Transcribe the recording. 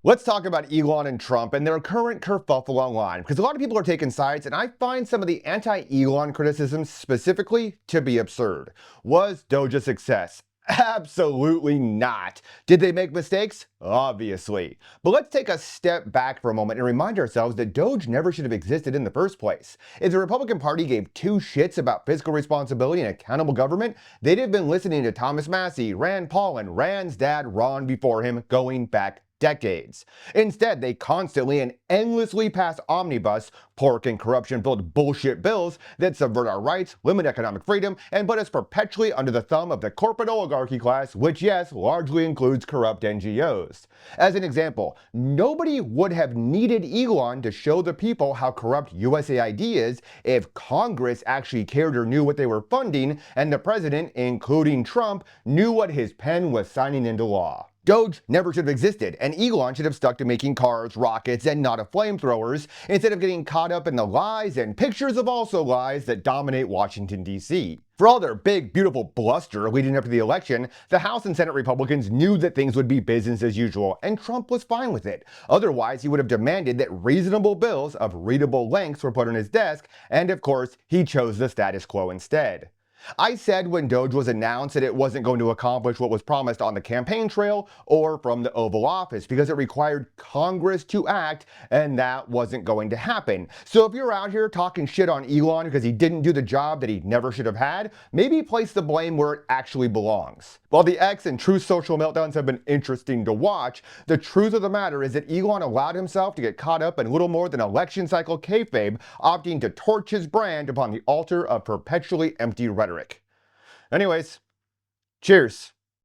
Let's talk about Elon and Trump and their current kerfuffle online, because a lot of people are taking sides, and I find some of the anti-Elon criticism specifically to be absurd. Was Doge a success? Absolutely not. Did they make mistakes? Obviously. But let's take a step back for a moment and remind ourselves that Doge never should have existed in the first place. If the Republican Party gave two shits about fiscal responsibility and accountable government, they'd have been listening to Thomas Massey, Rand Paul, and Rand's dad Ron before him going back decades. Instead, they constantly and endlessly pass omnibus, pork and corruption-filled bullshit bills that subvert our rights, limit economic freedom, and put us perpetually under the thumb of the corporate oligarchy class, which, yes, largely includes corrupt NGOs. As an example, nobody would have needed Elon to show the people how corrupt USAID is if Congress actually cared or knew what they were funding, and the president, including Trump, knew what his pen was signing into law. Doge never should have existed, and Elon should have stuck to making cars, rockets, and not of flamethrowers, instead of getting caught up in the lies and pictures of also lies that dominate Washington, D.C. For all their big, beautiful bluster leading up to the election, the House and Senate Republicans knew that things would be business as usual, and Trump was fine with it. Otherwise, he would have demanded that reasonable bills of readable lengths were put on his desk, and of course, he chose the status quo instead. I said when Doge was announced that it wasn't going to accomplish what was promised on the campaign trail or from the Oval Office because it required Congress to act, and that wasn't going to happen. So if you're out here talking shit on Elon because he didn't do the job that he never should have had, maybe place the blame where it actually belongs. While the X and Truth social meltdowns have been interesting to watch, the truth of the matter is that Elon allowed himself to get caught up in little more than election cycle kayfabe, opting to torch his brand upon the altar of perpetually empty rhetoric. Anyways, cheers.